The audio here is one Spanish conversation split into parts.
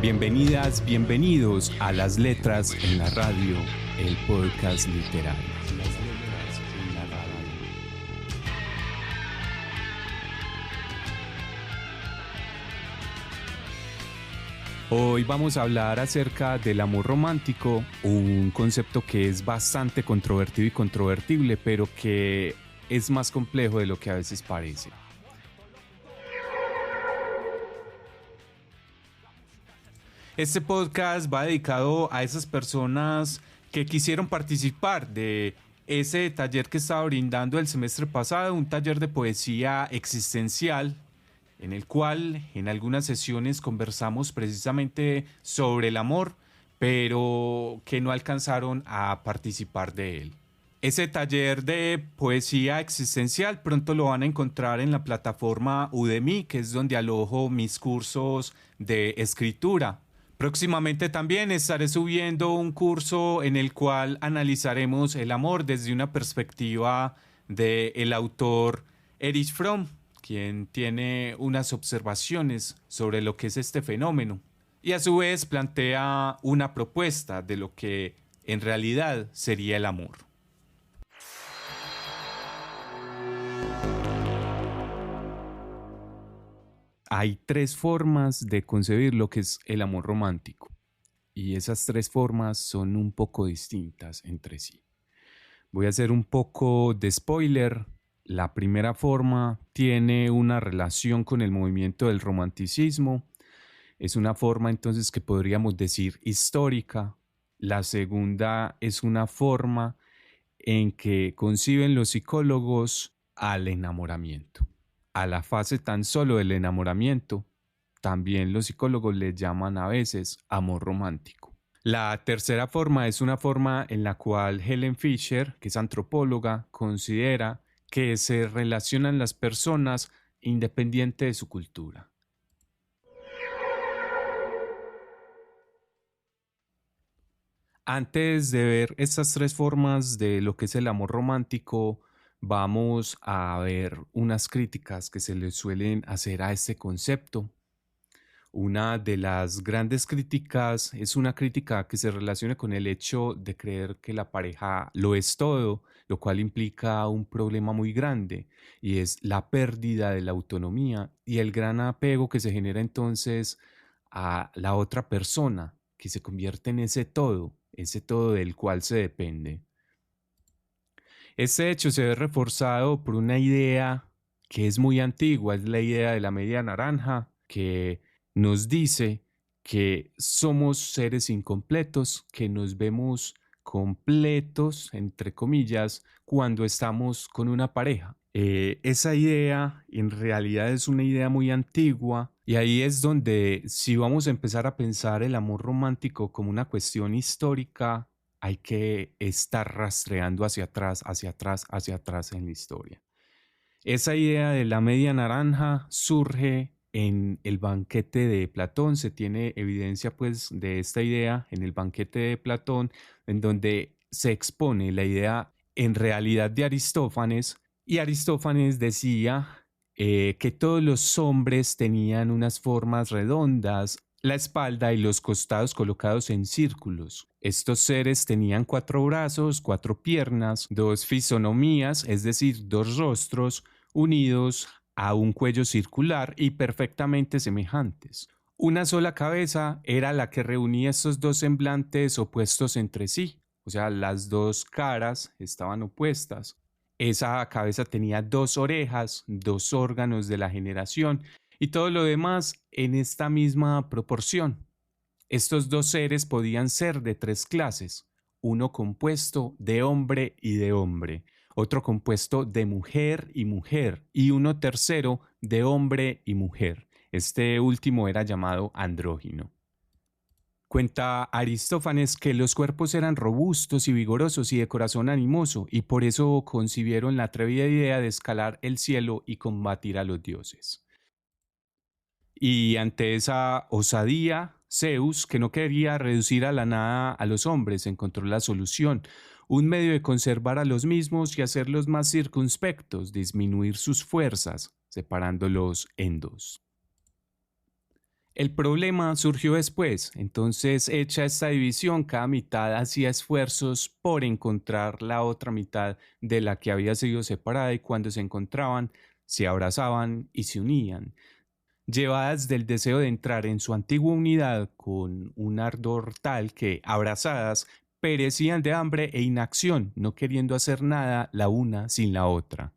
Bienvenidas, bienvenidos a Las Letras en la Radio, el podcast literario. Las Letras en la Radio. Hoy vamos a hablar acerca del amor romántico, un concepto que es bastante controvertido y controvertible, pero que es más complejo de lo que a veces parece. Este podcast va dedicado a esas personas que quisieron participar de ese taller que estaba brindando el semestre pasado, un taller de poesía existencial, en el cual en algunas sesiones conversamos precisamente sobre el amor, pero que no alcanzaron a participar de él. Ese taller de poesía existencial pronto lo van a encontrar en la plataforma Udemy, que es donde alojo mis cursos de escritura. Próximamente también estaré subiendo un curso en el cual analizaremos el amor desde una perspectiva del autor Erich Fromm, quien tiene unas observaciones sobre lo que es este fenómeno y a su vez plantea una propuesta de lo que en realidad sería el amor. Hay tres formas de concebir lo que es el amor romántico y esas tres formas son un poco distintas entre sí. Voy a hacer un poco de spoiler. La primera forma tiene una relación con el movimiento del romanticismo. Es una forma entonces que podríamos decir histórica. La segunda es una forma en que conciben los psicólogos al enamoramiento. A la fase tan solo del enamoramiento, también los psicólogos le llaman a veces amor romántico. La tercera forma es una forma en la cual Helen Fisher, que es antropóloga, considera que se relacionan las personas independiente de su cultura. Antes de ver estas tres formas de lo que es el amor romántico, vamos a ver unas críticas que se le suelen hacer a este concepto. Una de las grandes críticas es una crítica que se relaciona con el hecho de creer que la pareja lo es todo, lo cual implica un problema muy grande y es la pérdida de la autonomía y el gran apego que se genera entonces a la otra persona, que se convierte en ese todo del cual se depende. Este hecho se ve reforzado por una idea que es muy antigua, es la idea de la media naranja, que nos dice que somos seres incompletos, que nos vemos completos, entre comillas, cuando estamos con una pareja. Esa idea en realidad es una idea muy antigua y ahí es donde si vamos a empezar a pensar el amor romántico como una cuestión histórica, hay que estar rastreando hacia atrás, hacia atrás, hacia atrás en la historia. Esa idea de la media naranja surge en el banquete de Platón. Se tiene evidencia pues de esta idea en el banquete de Platón, en donde se expone la idea en realidad de Aristófanes, y Aristófanes decía que todos los hombres tenían unas formas redondas, la espalda y los costados colocados en círculos. Estos seres tenían 4 brazos, 4 piernas, 2 fisonomías, es decir, 2 rostros unidos a un cuello circular y perfectamente semejantes. Una sola cabeza era la que reunía estos dos semblantes opuestos entre sí, o sea, las dos caras estaban opuestas. Esa cabeza tenía 2 orejas, 2 órganos de la generación y todo lo demás en esta misma proporción. Estos 2 seres podían ser de 3 clases, uno compuesto de hombre y de hombre, otro compuesto de mujer y uno tercero de hombre y mujer. Este último era llamado andrógino. Cuenta Aristófanes que los cuerpos eran robustos y vigorosos y de corazón animoso, y por eso concibieron la atrevida idea de escalar el cielo y combatir a los dioses. Y ante esa osadía, Zeus, que no quería reducir a la nada a los hombres, encontró la solución, un medio de conservar a los mismos y hacerlos más circunspectos, disminuir sus fuerzas, separándolos en 2. El problema surgió después, entonces hecha esta división, cada mitad hacía esfuerzos por encontrar la otra mitad de la que había sido separada y cuando se encontraban, se abrazaban y se unían, llevadas del deseo de entrar en su antigua unidad con un ardor tal que, abrazadas, perecían de hambre e inacción, no queriendo hacer nada la una sin la otra.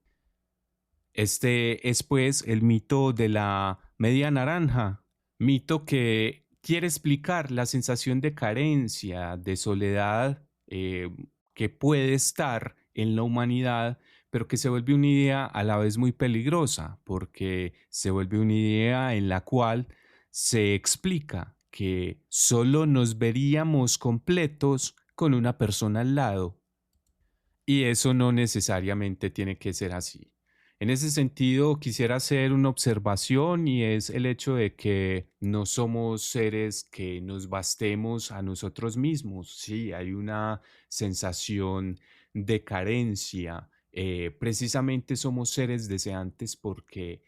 Este es pues el mito de la media naranja, mito que quiere explicar la sensación de carencia, de soledad que puede estar en la humanidad, pero que se vuelve una idea a la vez muy peligrosa, porque se vuelve una idea en la cual se explica que solo nos veríamos completos con una persona al lado, y eso no necesariamente tiene que ser así. En ese sentido, quisiera hacer una observación y es el hecho de que no somos seres que nos bastemos a nosotros mismos. Sí, hay una sensación de carencia. Precisamente somos seres deseantes porque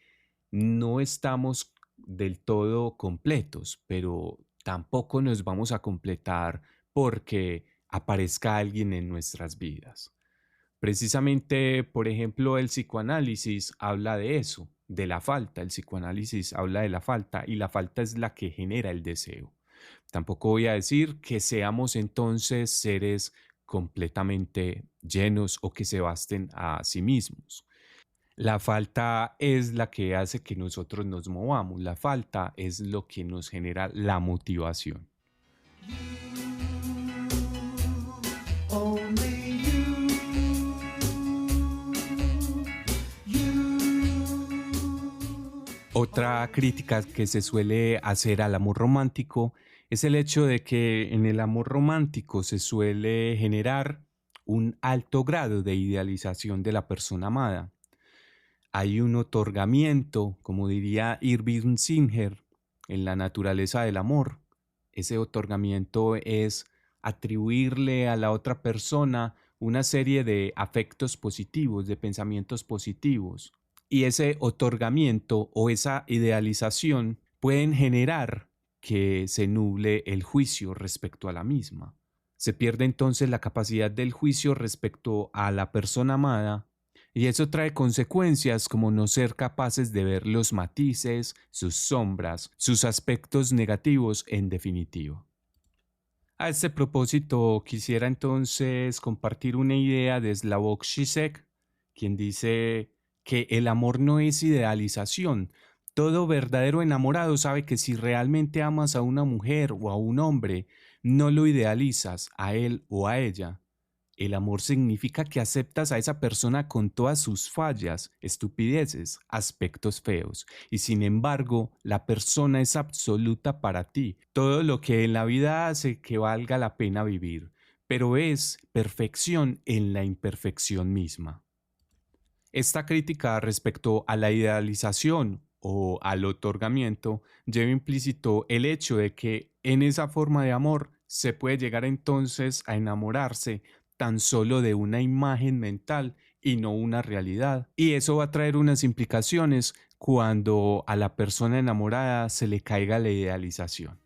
no estamos del todo completos, pero tampoco nos vamos a completar porque aparezca alguien en nuestras vidas. Precisamente, por ejemplo, el psicoanálisis habla de eso, de la falta. El psicoanálisis habla de la falta y la falta es la que genera el deseo. Tampoco voy a decir que seamos entonces seres completamente llenos o que se basten a sí mismos. La falta es la que hace que nosotros nos movamos. La falta es lo que nos genera la motivación. Only you, Otra crítica que se suele hacer al amor romántico es el hecho de que en el amor romántico se suele generar un alto grado de idealización de la persona amada. Hay un otorgamiento, como diría Irving Singer, en la naturaleza del amor. Ese otorgamiento es atribuirle a la otra persona una serie de afectos positivos, de pensamientos positivos. Y ese otorgamiento o esa idealización pueden generar que se nuble el juicio respecto a la misma. Se pierde entonces la capacidad del juicio respecto a la persona amada y eso trae consecuencias como no ser capaces de ver los matices, sus sombras, sus aspectos negativos en definitiva. A este propósito, quisiera entonces compartir una idea de Slavoj Žižek, quien dice que el amor no es idealización. Todo verdadero enamorado sabe que si realmente amas a una mujer o a un hombre, no lo idealizas a él o a ella. El amor significa que aceptas a esa persona con todas sus fallas, estupideces, aspectos feos, y sin embargo, la persona es absoluta para ti, todo lo que en la vida hace que valga la pena vivir, pero es perfección en la imperfección misma. Esta crítica respecto a la idealización o al otorgamiento lleva implícito el hecho de que en esa forma de amor se puede llegar entonces a enamorarse tan solo de una imagen mental y no una realidad. Y eso va a traer unas implicaciones cuando a la persona enamorada se le caiga la idealización.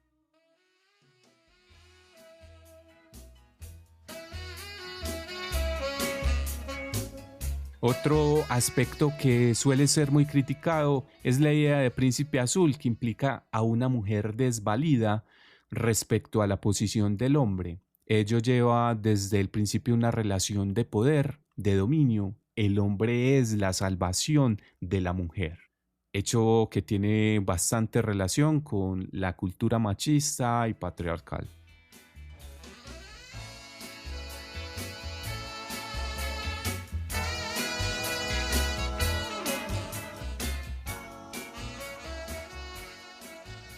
Otro aspecto que suele ser muy criticado es la idea de príncipe azul, que implica a una mujer desvalida respecto a la posición del hombre. Ello lleva desde el principio una relación de poder, de dominio. El hombre es la salvación de la mujer. Hecho que tiene bastante relación con la cultura machista y patriarcal.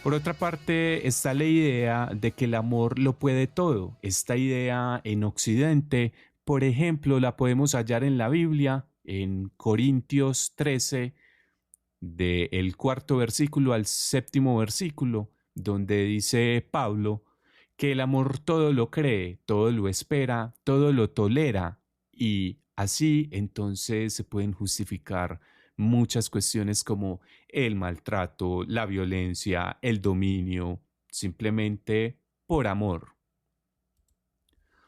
Por otra parte, está la idea de que el amor lo puede todo. Esta idea en Occidente, por ejemplo, la podemos hallar en la Biblia, en Corintios 13, del cuarto versículo al séptimo versículo, donde dice Pablo que el amor todo lo cree, todo lo espera, todo lo tolera y así entonces se pueden justificar muchas cuestiones como el maltrato, la violencia, el dominio, simplemente por amor.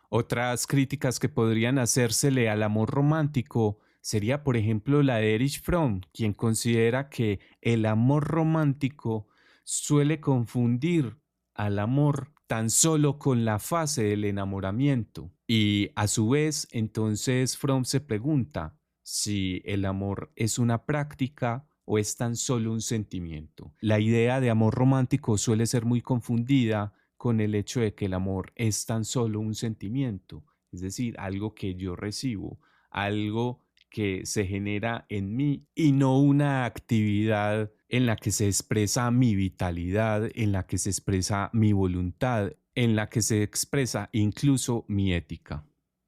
Otras críticas que podrían hacérsele al amor romántico sería, por ejemplo, la de Erich Fromm, quien considera que el amor romántico suele confundir al amor tan solo con la fase del enamoramiento. Y a su vez, entonces Fromm se pregunta si el amor es una práctica o es tan solo un sentimiento. La idea de amor romántico suele ser muy confundida con el hecho de que el amor es tan solo un sentimiento, es decir, algo que yo recibo, algo que se genera en mí y no una actividad en la que se expresa mi vitalidad, en la que se expresa mi voluntad, en la que se expresa incluso mi ética.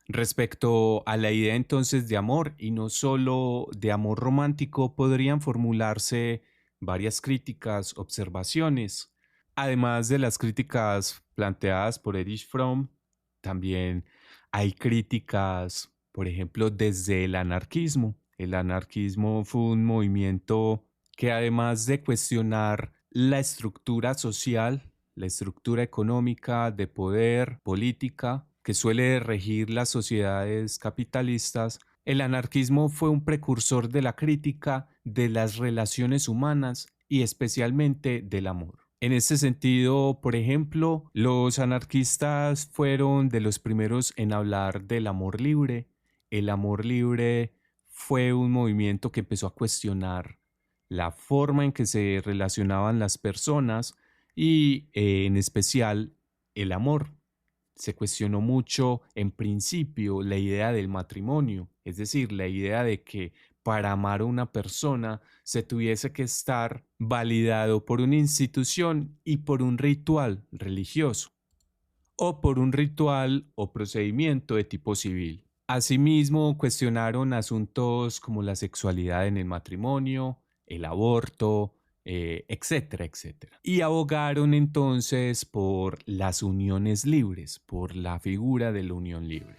Respecto a la idea entonces de amor y no solo de amor romántico, podrían formularse varias críticas, observaciones. Además de las críticas planteadas por Erich Fromm, también hay críticas, por ejemplo, desde el anarquismo. El anarquismo fue un movimiento que además de cuestionar la estructura social, la estructura económica, de poder, política, que suele regir las sociedades capitalistas, el anarquismo fue un precursor de la crítica de las relaciones humanas y especialmente del amor. En este sentido, por ejemplo, los anarquistas fueron de los primeros en hablar del amor libre. El amor libre fue un movimiento que empezó a cuestionar la forma en que se relacionaban las personas y en especial el amor. Se cuestionó mucho en principio la idea del matrimonio, es decir, la idea de que para amar a una persona se tuviese que estar validado por una institución y por un ritual religioso o por un ritual o procedimiento de tipo civil. Asimismo, cuestionaron asuntos como la sexualidad en el matrimonio, el aborto, etcétera, etcétera. Y abogaron entonces por las uniones libres, por la figura de la unión libre.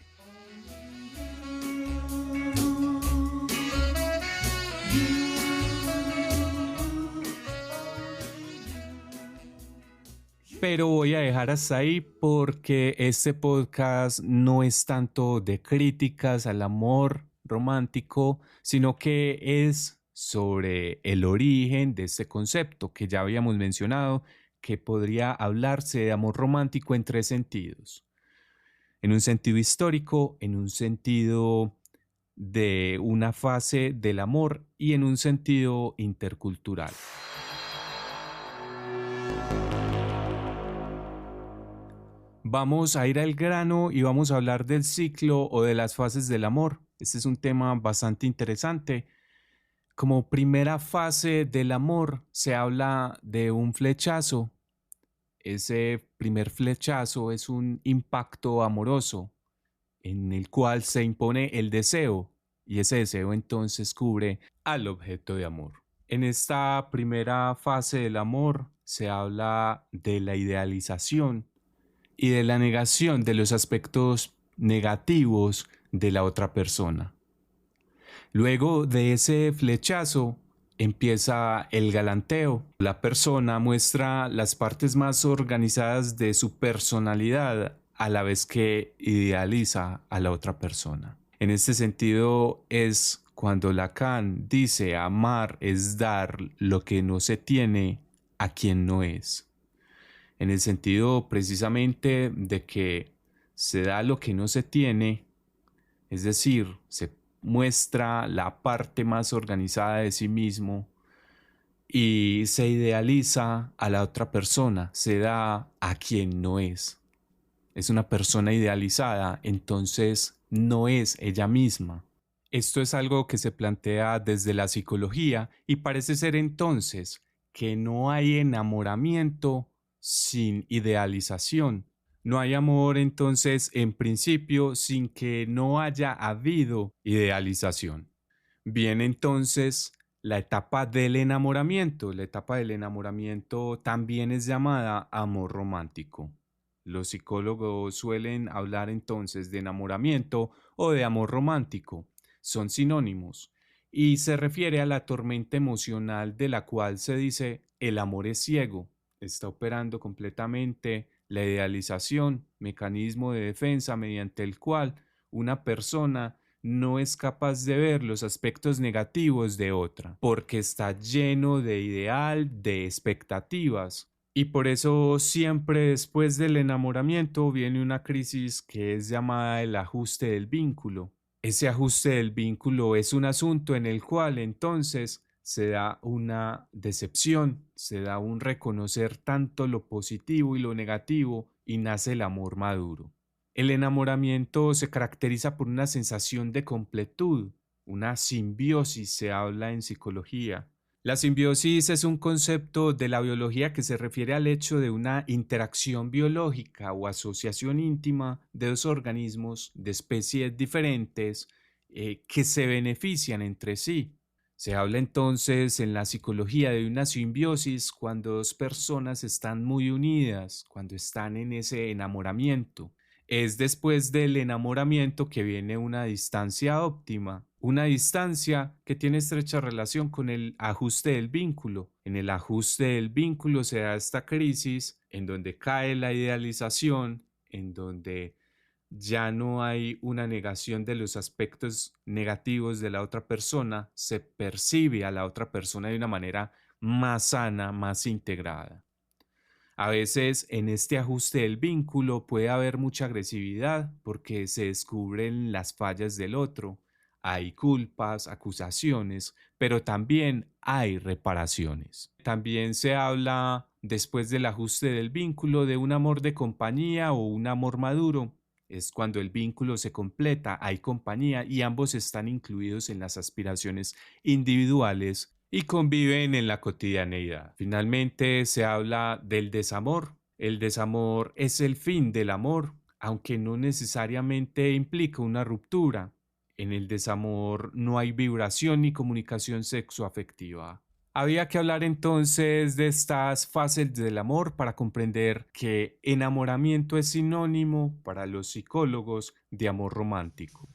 Pero voy a dejar hasta ahí porque este podcast no es tanto de críticas al amor romántico, sino que es sobre el origen de este concepto que ya habíamos mencionado, que podría hablarse de amor romántico en tres sentidos. En un sentido histórico, en un sentido de una fase del amor y en un sentido intercultural. Vamos a ir al grano y vamos a hablar del ciclo o de las fases del amor. Este es un tema bastante interesante. Como primera fase del amor se habla de un flechazo. Ese primer flechazo es un impacto amoroso en el cual se impone el deseo y ese deseo entonces cubre al objeto de amor. En esta primera fase del amor se habla de la idealización y de la negación de los aspectos negativos de la otra persona. Luego de ese flechazo empieza el galanteo. La persona muestra las partes más organizadas de su personalidad a la vez que idealiza a la otra persona. En este sentido es cuando Lacan dice amar es dar lo que no se tiene a quien no es. En el sentido precisamente de que se da lo que no se tiene, es decir, se muestra la parte más organizada de sí mismo y se idealiza a la otra persona, se da a quien no es. Es una persona idealizada, entonces no es ella misma. Esto es algo que se plantea desde la psicología y parece ser entonces que no hay enamoramiento sin idealización. No hay amor entonces en principio sin que no haya habido idealización. Viene entonces la etapa del enamoramiento. La etapa del enamoramiento también es llamada amor romántico. Los psicólogos suelen hablar entonces de enamoramiento o de amor romántico. Son sinónimos. y se refiere a la tormenta emocional de la cual se dice el amor es ciego, está operando completamente la idealización, mecanismo de defensa mediante el cual una persona no es capaz de ver los aspectos negativos de otra, porque está lleno de ideal, de expectativas. Y por eso siempre después del enamoramiento viene una crisis que es llamada el ajuste del vínculo. Ese ajuste del vínculo es un asunto en el cual entonces se da una decepción, se da un reconocer tanto lo positivo y lo negativo y nace el amor maduro. El enamoramiento se caracteriza por una sensación de completud, una simbiosis se habla en psicología. La simbiosis es un concepto de la biología que se refiere al hecho de una interacción biológica o asociación íntima de dos organismos de especies diferentes que se benefician entre sí. Se habla entonces en la psicología de una simbiosis cuando dos personas están muy unidas, cuando están en ese enamoramiento. Es después del enamoramiento que viene una distancia óptima, una distancia que tiene estrecha relación con el ajuste del vínculo. En el ajuste del vínculo se da esta crisis en donde cae la idealización, en donde ya no hay una negación de los aspectos negativos de la otra persona, se percibe a la otra persona de una manera más sana, más integrada. A veces en este ajuste del vínculo puede haber mucha agresividad porque se descubren las fallas del otro. Hay culpas, acusaciones, pero también hay reparaciones. También se habla después del ajuste del vínculo de un amor de compañía o un amor maduro. Es cuando el vínculo se completa, hay compañía y ambos están incluidos en las aspiraciones individuales y conviven en la cotidianeidad. Finalmente se habla del desamor. El desamor es el fin del amor, aunque no necesariamente implica una ruptura. En el desamor no hay vibración ni comunicación sexoafectiva. Había que hablar entonces de estas fases del amor para comprender que enamoramiento es sinónimo para los psicólogos de amor romántico.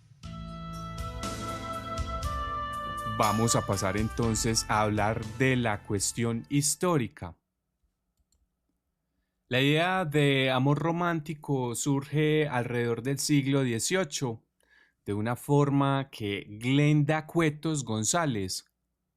Vamos a pasar entonces a hablar de la cuestión histórica. La idea de amor romántico surge alrededor del siglo XVIII, de una forma que Glenda Cuetos González,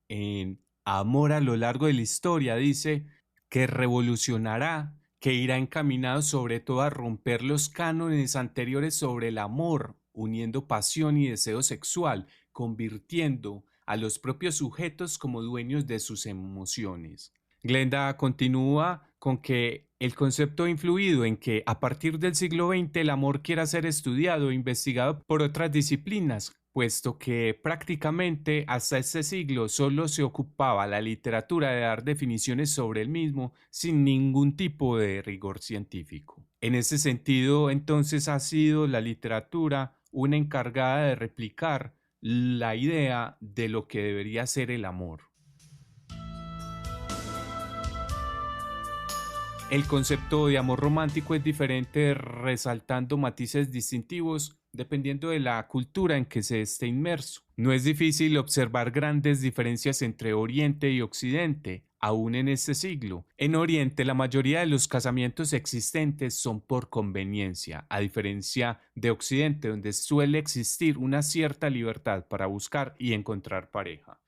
en Amor a lo largo de la historia, dice que revolucionará, que irá encaminado sobre todo a romper los cánones anteriores sobre el amor, uniendo pasión y deseo sexual, convirtiendo a los propios sujetos como dueños de sus emociones. Glenda continúa con que el concepto ha influido en que a partir del siglo XX el amor quiera ser estudiado e investigado por otras disciplinas, puesto que prácticamente hasta este siglo solo se ocupaba la literatura de dar definiciones sobre el mismo sin ningún tipo de rigor científico. En ese sentido, entonces ha sido la literatura una encargada de replicar la idea de lo que debería ser el amor. El concepto de amor romántico es diferente, resaltando matices distintivos dependiendo de la cultura en que se esté inmerso. No es difícil observar grandes diferencias entre Oriente y Occidente, aún en este siglo. En Oriente, la mayoría de los casamientos existentes son por conveniencia, a diferencia de Occidente, donde suele existir una cierta libertad para buscar y encontrar pareja.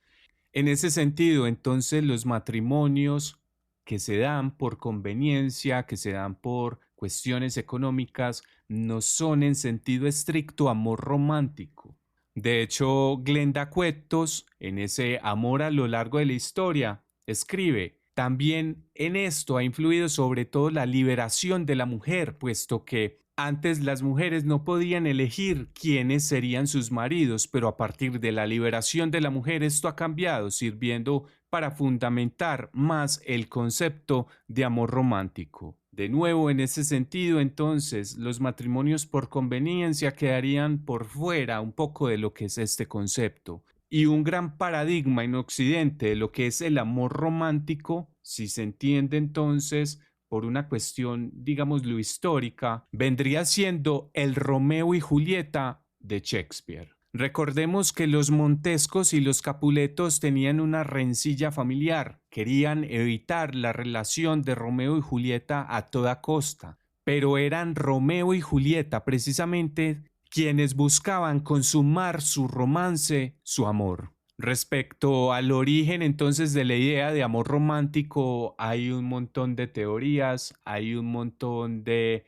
En ese sentido, entonces, los matrimonios que se dan por conveniencia, que se dan por cuestiones económicas, no son en sentido estricto amor romántico. De hecho, Glenda Cuetos, en ese Amor a lo largo de la historia, escribe, también en esto ha influido sobre todo la liberación de la mujer, puesto que antes las mujeres no podían elegir quiénes serían sus maridos, pero a partir de la liberación de la mujer esto ha cambiado, sirviendo para fundamentar más el concepto de amor romántico. De nuevo, en ese sentido, entonces, los matrimonios por conveniencia quedarían por fuera un poco de lo que es este concepto. Y un gran paradigma en Occidente de lo que es el amor romántico, si se entiende entonces por una cuestión, digámoslo, histórica, vendría siendo el Romeo y Julieta de Shakespeare. Recordemos que los Montescos y los Capuletos tenían una rencilla familiar, querían evitar la relación de Romeo y Julieta a toda costa, pero eran Romeo y Julieta precisamente quienes buscaban consumar su romance, su amor. Respecto al origen entonces de la idea de amor romántico, hay un montón de teorías, hay un montón de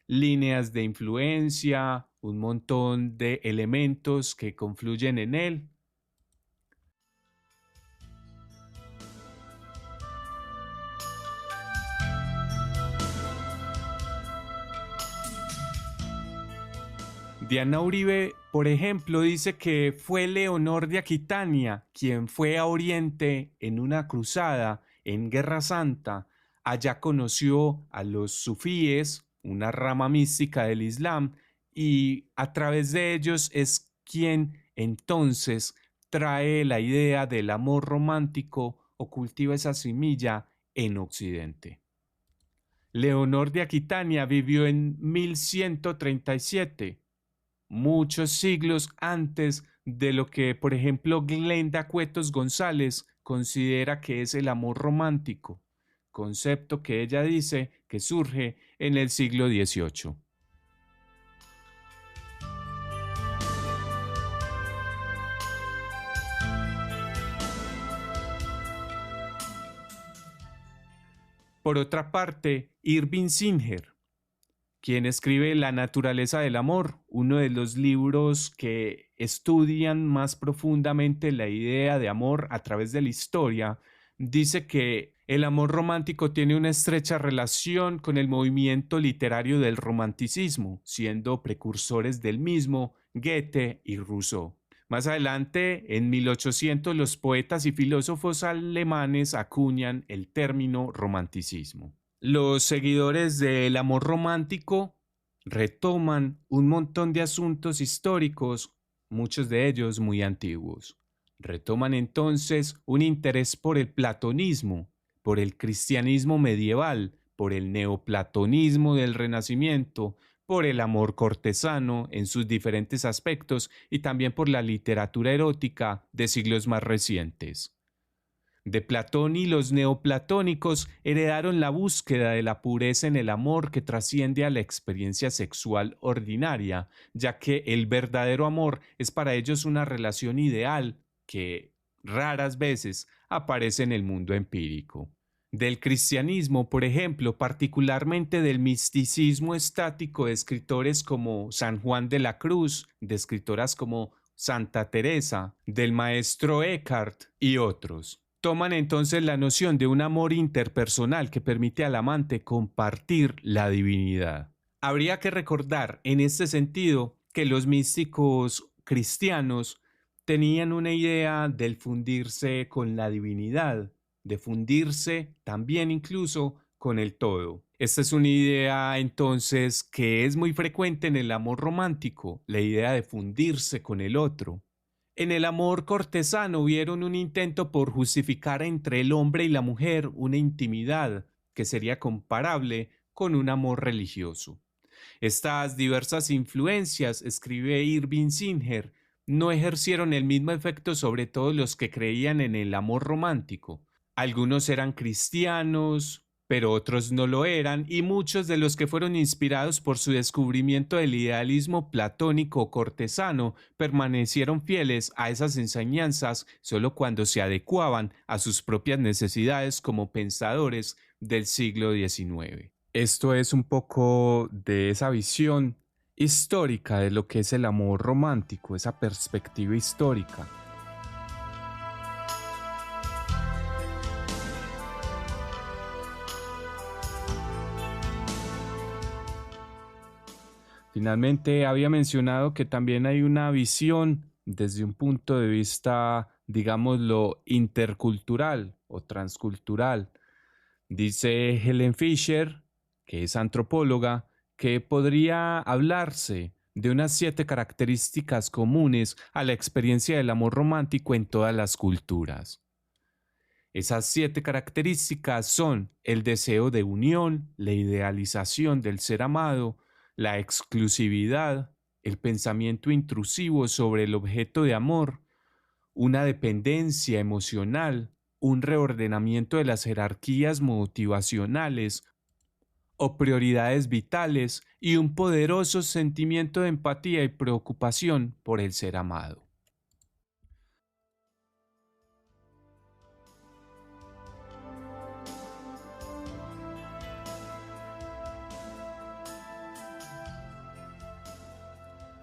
líneas de influencia, un montón de elementos que confluyen en él. Diana Uribe, por ejemplo, dice que fue Leonor de Aquitania quien fue a Oriente en una cruzada en Guerra Santa. Allá conoció a los sufíes, una rama mística del Islam, y a través de ellos es quien entonces trae la idea del amor romántico o cultiva esa semilla en Occidente. Leonor de Aquitania vivió en 1137, muchos siglos antes de lo que, por ejemplo, Glenda Cuetos González considera que es el amor romántico, concepto que ella dice que surge en el siglo XVIII. Por otra parte, Irving Singer, quien escribe La naturaleza del amor, uno de los libros que estudian más profundamente la idea de amor a través de la historia, dice que el amor romántico tiene una estrecha relación con el movimiento literario del romanticismo, siendo precursores del mismo Goethe y Rousseau. Más adelante, en 1800, los poetas y filósofos alemanes acuñan el término romanticismo. Los seguidores del amor romántico retoman un montón de asuntos históricos, muchos de ellos muy antiguos. Retoman entonces un interés por el platonismo, por el cristianismo medieval, por el neoplatonismo del Renacimiento, por el amor cortesano en sus diferentes aspectos y también por la literatura erótica de siglos más recientes. De Platón y los neoplatónicos heredaron la búsqueda de la pureza en el amor que trasciende a la experiencia sexual ordinaria, ya que el verdadero amor es para ellos una relación ideal que raras veces aparece en el mundo empírico. Del cristianismo, por ejemplo, particularmente del misticismo estático de escritores como San Juan de la Cruz, de escritoras como Santa Teresa, del maestro Eckhart y otros. Toman entonces la noción de un amor interpersonal que permite al amante compartir la divinidad. Habría que recordar en este sentido que los místicos cristianos tenían una idea del fundirse con la divinidad, de fundirse también incluso con el todo. Esta es una idea entonces que es muy frecuente en el amor romántico, la idea de fundirse con el otro. En el amor cortesano vieron un intento por justificar entre el hombre y la mujer una intimidad que sería comparable con un amor religioso. Estas diversas influencias, escribe Irving Singer, no ejercieron el mismo efecto sobre todos los que creían en el amor romántico. Algunos eran cristianos, pero otros no lo eran, y muchos de los que fueron inspirados por su descubrimiento del idealismo platónico cortesano permanecieron fieles a esas enseñanzas solo cuando se adecuaban a sus propias necesidades como pensadores del siglo XIX. Esto es un poco de esa visión histórica de lo que es el amor romántico, esa perspectiva histórica. Finalmente, había mencionado que también hay una visión desde un punto de vista, digámoslo, intercultural o transcultural. Dice Helen Fisher, que es antropóloga, que podría hablarse de unas 7 características comunes a la experiencia del amor romántico en todas las culturas. Esas 7 características son el deseo de unión, la idealización del ser amado, la exclusividad, el pensamiento intrusivo sobre el objeto de amor, una dependencia emocional, un reordenamiento de las jerarquías motivacionales o prioridades vitales y un poderoso sentimiento de empatía y preocupación por el ser amado.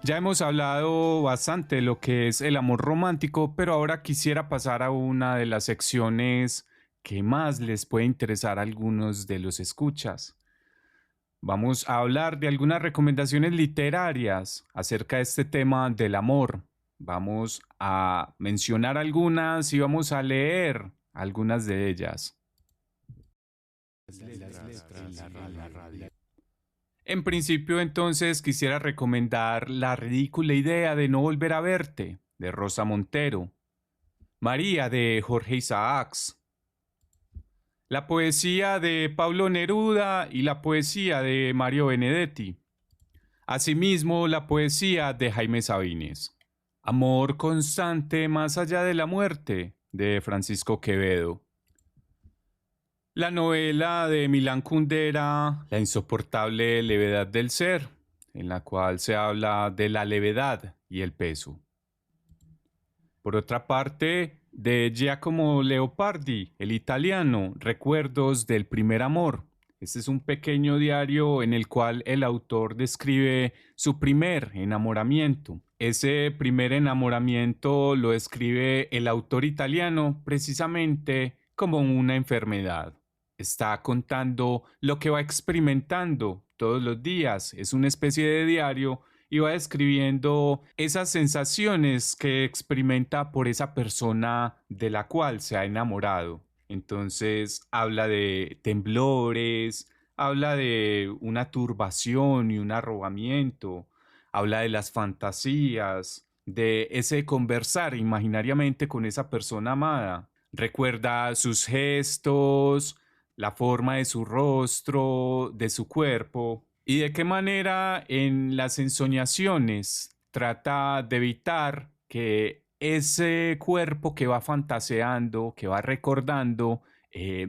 Ya hemos hablado bastante de lo que es el amor romántico, pero ahora quisiera pasar a una de las secciones que más les puede interesar a algunos de los escuchas. Vamos a hablar de algunas recomendaciones literarias acerca de este tema del amor. Vamos a mencionar algunas y vamos a leer algunas de ellas. En principio, entonces, quisiera recomendar La ridícula idea de no volver a verte, de Rosa Montero, María, de Jorge Isaacs, la poesía de Pablo Neruda y la poesía de Mario Benedetti. Asimismo, la poesía de Jaime Sabines. Amor constante más allá de la muerte, de Francisco Quevedo. La novela de Milán Kundera, La insoportable levedad del ser, en la cual se habla de la levedad y el peso. Por otra parte, de Giacomo Leopardi, el italiano, Recuerdos del primer amor. Este es un pequeño diario en el cual el autor describe su primer enamoramiento. Ese primer enamoramiento lo describe el autor italiano precisamente como una enfermedad. Está contando lo que va experimentando todos los días. Es una especie de diario y va describiendo esas sensaciones que experimenta por esa persona de la cual se ha enamorado. Entonces habla de temblores, habla de una turbación y un arrobamiento, habla de las fantasías, de ese conversar imaginariamente con esa persona amada. Recuerda sus gestos, la forma de su rostro, de su cuerpo, y de qué manera en las ensoñaciones trata de evitar que ese cuerpo que va fantaseando, que va recordando,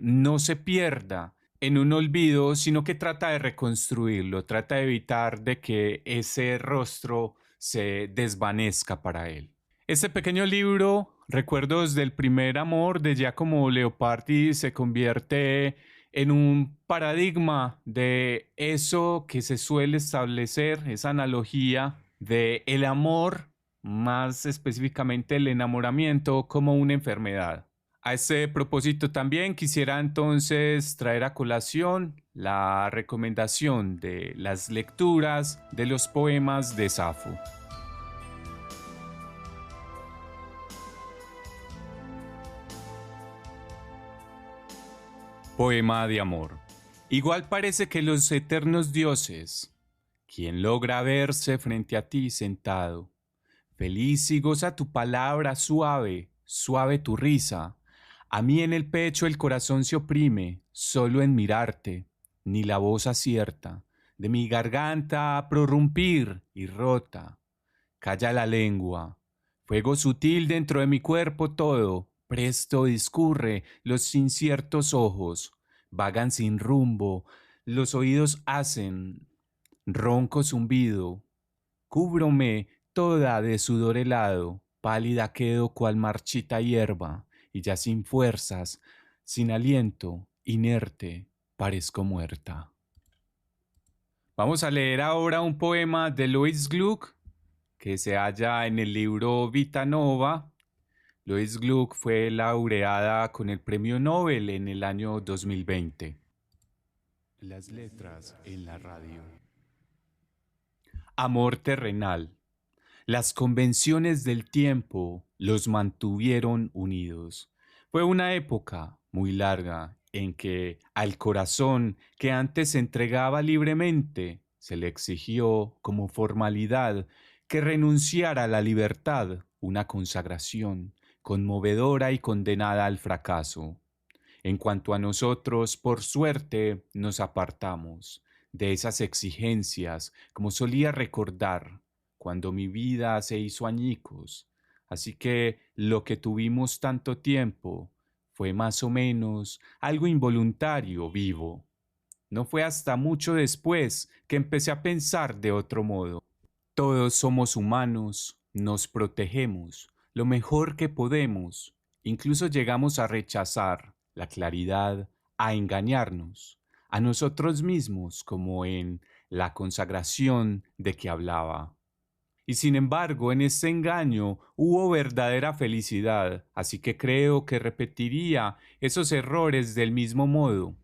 no se pierda en un olvido, sino que trata de reconstruirlo, trata de evitar de que ese rostro se desvanezca para él. Este pequeño libro, Recuerdos del primer amor de Giacomo Leopardi, se convierte en un paradigma de eso que se suele establecer, esa analogía de el amor, más específicamente el enamoramiento, como una enfermedad. A ese propósito también quisiera entonces traer a colación la recomendación de las lecturas de los poemas de Safo. Poema de amor. Igual parece que los eternos dioses, quien logra verse frente a ti sentado, feliz y goza tu palabra suave, suave tu risa. A mí en el pecho el corazón se oprime, solo en mirarte, ni la voz acierta, de mi garganta a prorrumpir y rota. Calla la lengua, fuego sutil dentro de mi cuerpo todo, presto discurre los inciertos ojos, vagan sin rumbo, los oídos hacen ronco zumbido, cúbrome toda de sudor helado, pálida quedo cual marchita hierba, y ya sin fuerzas, sin aliento, inerte, parezco muerta. Vamos a leer ahora un poema de Louise Gluck que se halla en el libro Vita Nova. Louise Gluck fue laureada con el Premio Nobel en el año 2020. Las letras en la radio. Amor terrenal. Las convenciones del tiempo los mantuvieron unidos. Fue una época muy larga en que al corazón que antes se entregaba libremente se le exigió como formalidad que renunciara a la libertad, una consagración conmovedora y condenada al fracaso. En cuanto a nosotros, por suerte, nos apartamos de esas exigencias, como solía recordar cuando mi vida se hizo añicos. Así que lo que tuvimos tanto tiempo fue más o menos algo involuntario, vivo. No fue hasta mucho después que empecé a pensar de otro modo. Todos somos humanos, nos protegemos lo mejor que podemos, incluso llegamos a rechazar la claridad, a engañarnos, a nosotros mismos como en la consagración de que hablaba. Y sin embargo, en ese engaño hubo verdadera felicidad, así que creo que repetiría esos errores del mismo modo.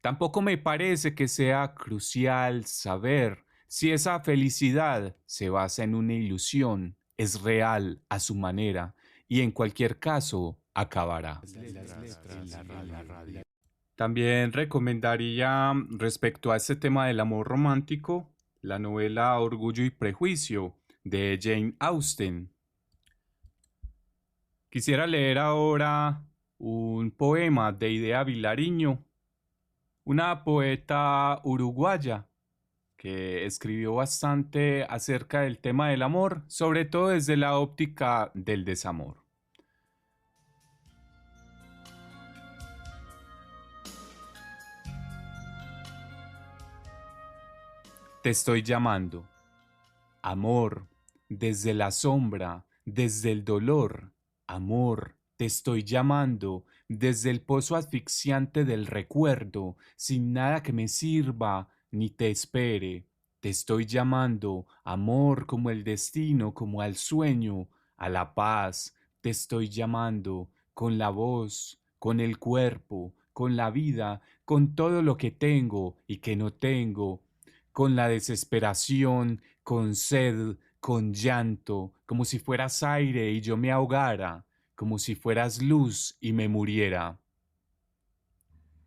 Tampoco me parece que sea crucial saber si esa felicidad se basa en una ilusión, es real a su manera y en cualquier caso acabará. También recomendaría respecto a este tema del amor romántico la novela Orgullo y Prejuicio de Jane Austen. Quisiera leer ahora un poema de Idea Vilariño, una poeta uruguaya que escribió bastante acerca del tema del amor, sobre todo desde la óptica del desamor. Te estoy llamando, amor, desde la sombra, desde el dolor, amor, te estoy llamando, desde el pozo asfixiante del recuerdo, sin nada que me sirva ni te espere. Te estoy llamando, amor, como el destino, como al sueño, a la paz. Te estoy llamando, con la voz, con el cuerpo, con la vida, con todo lo que tengo y que no tengo, con la desesperación, con sed, con llanto, como si fueras aire y yo me ahogara, como si fueras luz y me muriera.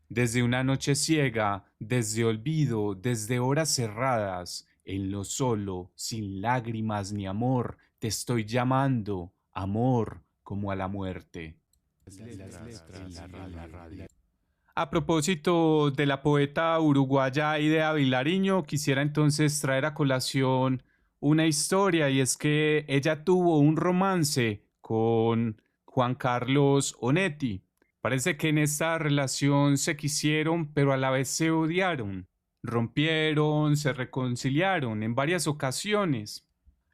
Desde una noche ciega, desde olvido, desde horas cerradas, en lo solo, sin lágrimas ni amor, te estoy llamando, amor, como a la muerte. A propósito de la poeta uruguaya Idea Vilariño, quisiera entonces traer a colación una historia y es que ella tuvo un romance con Juan Carlos Onetti. Parece que en esta relación se quisieron, pero a la vez se odiaron. Rompieron, se reconciliaron en varias ocasiones,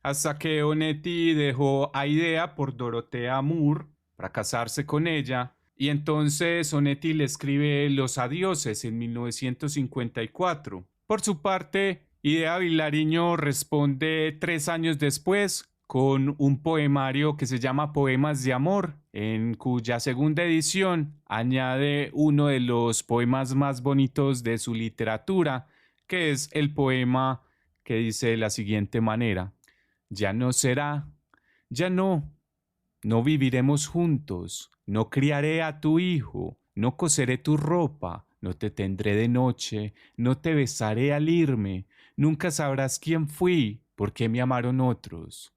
hasta que Onetti dejó a Idea por Dorotea Moore para casarse con ella, y entonces Onetti le escribe Los Adioses en 1954. Por su parte, Idea Vilariño responde 3 años después con un poemario que se llama Poemas de Amor, en cuya segunda edición añade uno de los poemas más bonitos de su literatura, que es el poema que dice de la siguiente manera: ya no será, ya no viviremos juntos, no criaré a tu hijo, no coseré tu ropa, no te tendré de noche, no te besaré al irme, nunca sabrás quién fui, por qué me amaron otros.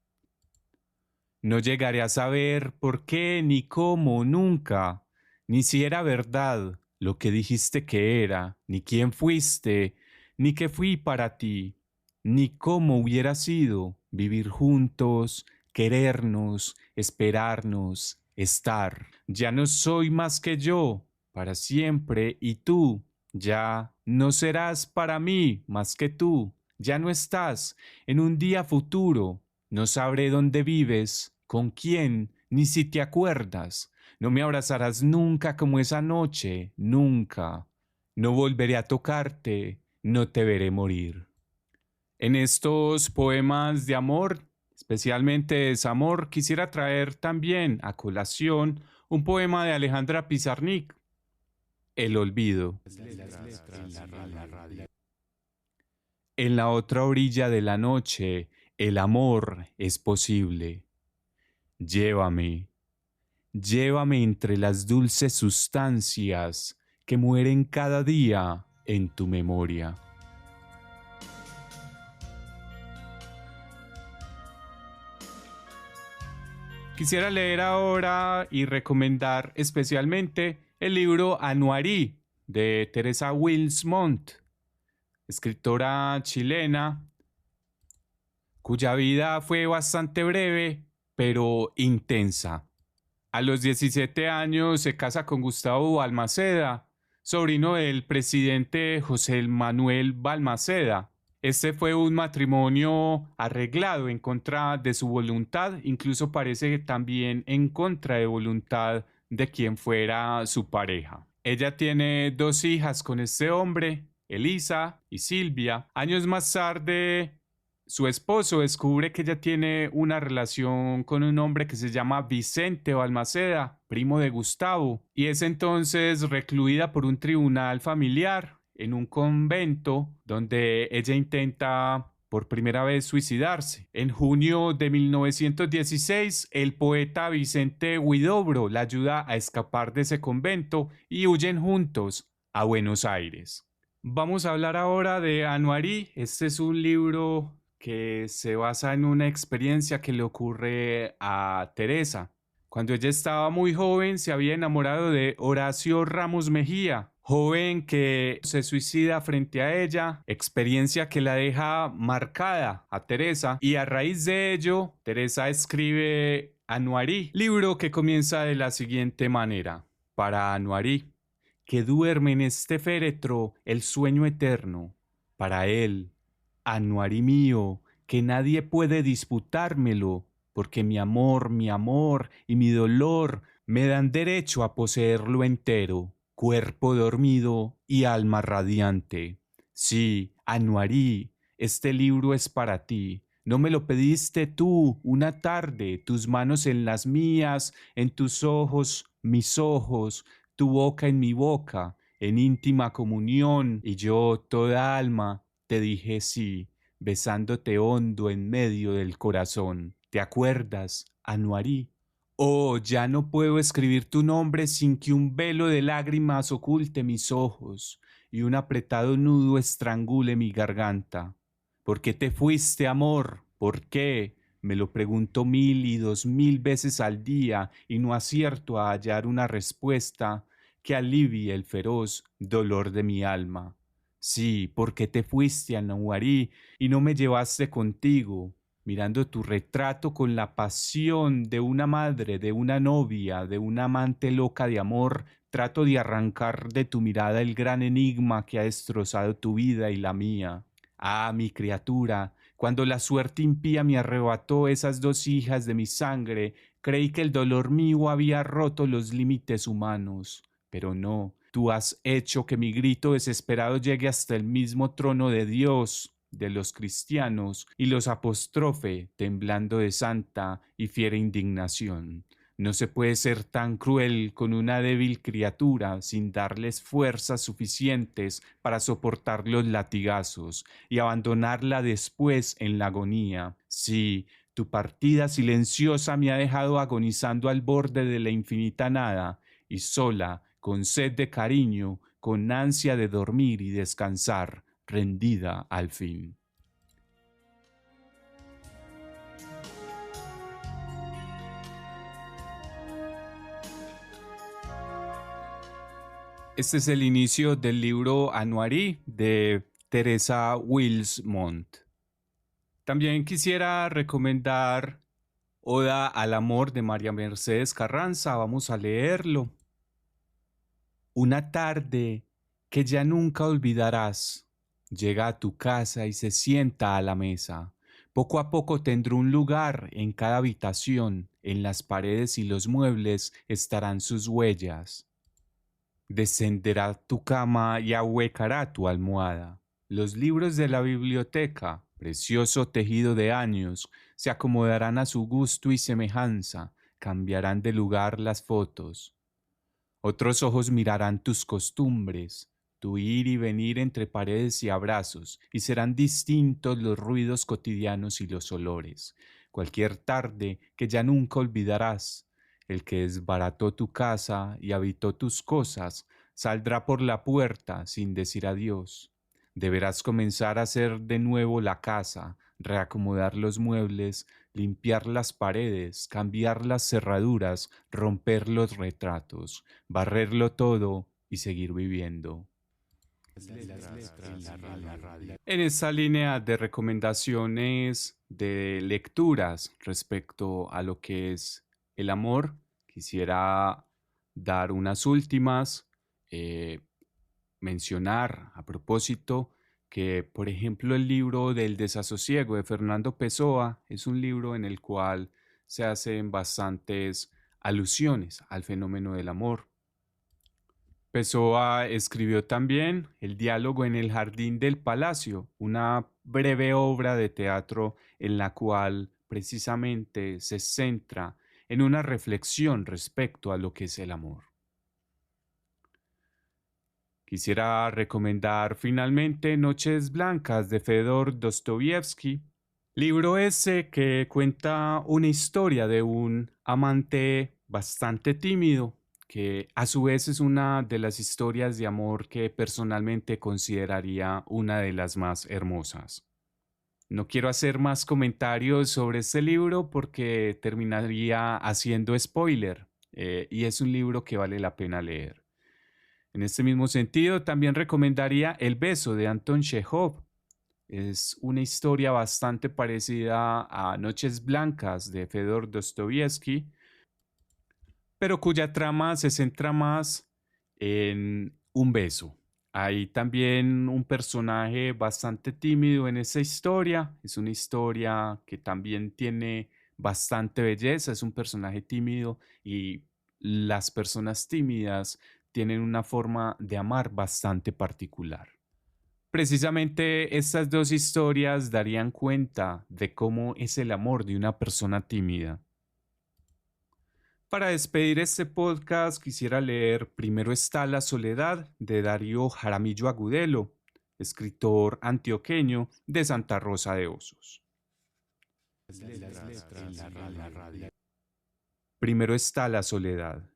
No llegaré a saber por qué, ni cómo, nunca, ni si era verdad lo que dijiste que era, ni quién fuiste, ni qué fui para ti, ni cómo hubiera sido vivir juntos, querernos, esperarnos, estar. Ya no soy más que yo, para siempre, y tú ya no serás para mí más que tú. Ya no estás en un día futuro. No sabré dónde vives, con quién, ni si te acuerdas. No me abrazarás nunca como esa noche, nunca. No volveré a tocarte, no te veré morir. En estos poemas de amor, especialmente desamor, quisiera traer también a colación un poema de Alejandra Pizarnik, El olvido. En la otra orilla de la noche, el amor es posible. Llévame, llévame entre las dulces sustancias que mueren cada día en tu memoria. Quisiera leer ahora y recomendar especialmente el libro Anuarí de Teresa Wills Montt, escritora chilena, cuya vida fue bastante breve, pero intensa. A los 17 años se casa con Gustavo Balmaceda, sobrino del presidente José Manuel Balmaceda. Este fue un matrimonio arreglado en contra de su voluntad, incluso parece que también en contra de voluntad de quien fuera su pareja. Ella tiene dos hijas con este hombre, Elisa y Silvia. Años más tarde, su esposo descubre que ella tiene una relación con un hombre que se llama Vicente Balmaceda, primo de Gustavo, y es entonces recluida por un tribunal familiar en un convento donde ella intenta por primera vez suicidarse. En junio de 1916, el poeta Vicente Huidobro la ayuda a escapar de ese convento y huyen juntos a Buenos Aires. Vamos a hablar ahora de Anuarí. Este es un libro que se basa en una experiencia que le ocurre a Teresa. Cuando ella estaba muy joven, se había enamorado de Horacio Ramos Mejía, joven que se suicida frente a ella, experiencia que la deja marcada a Teresa, y a raíz de ello, Teresa escribe Anuarí, libro que comienza de la siguiente manera. Para Anuarí, que duerme en este féretro el sueño eterno, para él, Anuarí mío, que nadie puede disputármelo, porque mi amor y mi dolor me dan derecho a poseerlo entero, cuerpo dormido y alma radiante. Sí, Anuarí, este libro es para ti. No me lo pediste tú una tarde, tus manos en las mías, en tus ojos, mis ojos, tu boca en mi boca, en íntima comunión, y yo, toda alma, te dije sí, besándote hondo en medio del corazón. ¿Te acuerdas, Anuarí? Oh, ya no puedo escribir tu nombre sin que un velo de lágrimas oculte mis ojos y un apretado nudo estrangule mi garganta. ¿Por qué te fuiste, amor? ¿Por qué? Me lo pregunto 1000 y 2000 veces al día y no acierto a hallar una respuesta que alivie el feroz dolor de mi alma. Sí, porque te fuiste a Nahuarí y no me llevaste contigo, mirando tu retrato con la pasión de una madre, de una novia, de una amante loca de amor, trato de arrancar de tu mirada el gran enigma que ha destrozado tu vida y la mía. Ah, mi criatura, cuando la suerte impía me arrebató esas dos hijas de mi sangre, creí que el dolor mío había roto los límites humanos, pero no. Tú has hecho que mi grito desesperado llegue hasta el mismo trono de Dios, de los cristianos, y los apostrofe, temblando de santa y fiera indignación. No se puede ser tan cruel con una débil criatura sin darles fuerzas suficientes para soportar los latigazos y abandonarla después en la agonía. Sí, tu partida silenciosa me ha dejado agonizando al borde de la infinita nada y sola, con sed de cariño, con ansia de dormir y descansar, rendida al fin. Este es el inicio del libro Anuarí de Teresa Wilsmont. También quisiera recomendar Oda al amor de María Mercedes Carranza. Vamos a leerlo. Una tarde que ya nunca olvidarás, llega a tu casa y se sienta a la mesa. Poco a poco tendrá un lugar en cada habitación, en las paredes y los muebles estarán sus huellas. Descenderá tu cama y ahuecará tu almohada. Los libros de la biblioteca, precioso tejido de años, se acomodarán a su gusto y semejanza, cambiarán de lugar las fotos. Otros ojos mirarán tus costumbres, tu ir y venir entre paredes y abrazos, y serán distintos los ruidos cotidianos y los olores. Cualquier tarde que ya nunca olvidarás, el que desbarató tu casa y habitó tus cosas, saldrá por la puerta sin decir adiós. Deberás comenzar a hacer de nuevo la casa, reacomodar los muebles, limpiar las paredes, cambiar las cerraduras, romper los retratos, barrerlo todo y seguir viviendo. En esta línea de recomendaciones de lecturas respecto a lo que es el amor, quisiera dar unas últimas, eh, mencionar a propósito que, por ejemplo, el libro del desasosiego de Fernando Pessoa es un libro en el cual se hacen bastantes alusiones al fenómeno del amor. Pessoa escribió también El diálogo en el jardín del palacio, una breve obra de teatro en la cual precisamente se centra en una reflexión respecto a lo que es el amor. Quisiera recomendar finalmente Noches Blancas de Fedor Dostoyevsky, libro ese que cuenta una historia de un amante bastante tímido, que a su vez es una de las historias de amor que personalmente consideraría una de las más hermosas. No quiero hacer más comentarios sobre este libro porque terminaría haciendo spoiler, y es un libro que vale la pena leer. En este mismo sentido, también recomendaría El beso de Anton Chekhov. Es una historia bastante parecida a Noches Blancas de Fedor Dostoyevsky, pero cuya trama se centra más en un beso. Hay también un personaje bastante tímido en esa historia. Es una historia que también tiene bastante belleza. Es un personaje tímido y las personas tímidas tienen una forma de amar bastante particular. Precisamente estas dos historias darían cuenta de cómo es el amor de una persona tímida. Para despedir este podcast quisiera leer Primero está la soledad de Darío Jaramillo Agudelo, escritor antioqueño de Santa Rosa de Osos. Primero está la soledad.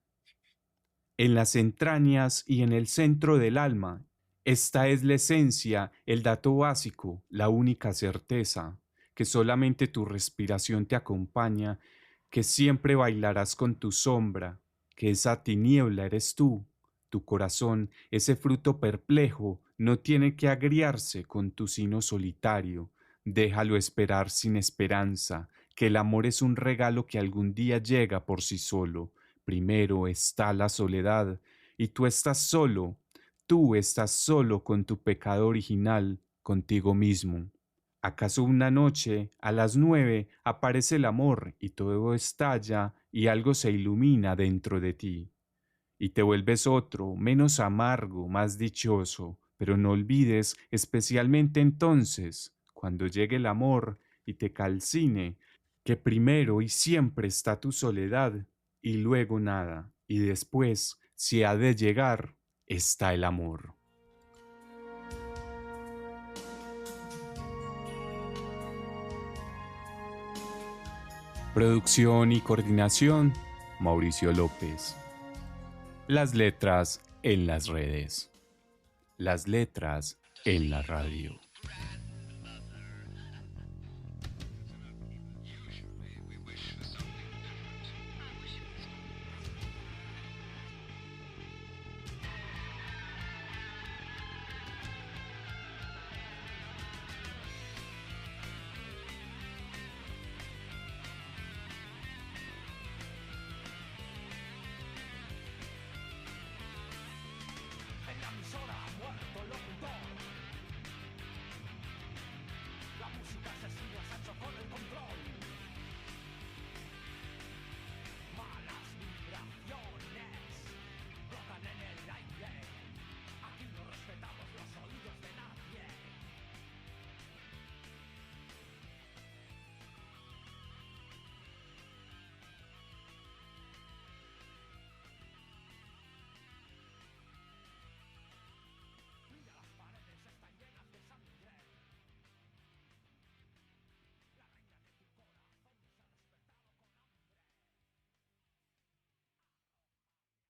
En las entrañas y en el centro del alma, esta es la esencia, el dato básico, la única certeza, que solamente tu respiración te acompaña, que siempre bailarás con tu sombra, que esa tiniebla eres tú, tu corazón, ese fruto perplejo, no tiene que agriarse con tu sino solitario, déjalo esperar sin esperanza, que el amor es un regalo que algún día llega por sí solo. Primero está la soledad, y tú estás solo con tu pecado original, contigo mismo. ¿Acaso una noche, a las 9, aparece el amor y todo estalla y algo se ilumina dentro de ti? Y te vuelves otro, menos amargo, más dichoso, pero no olvides, especialmente entonces, cuando llegue el amor y te calcine, que primero y siempre está tu soledad, y luego nada, y después, si ha de llegar, está el amor. Producción y coordinación, Mauricio López. Las letras en las redes. Las letras en la radio.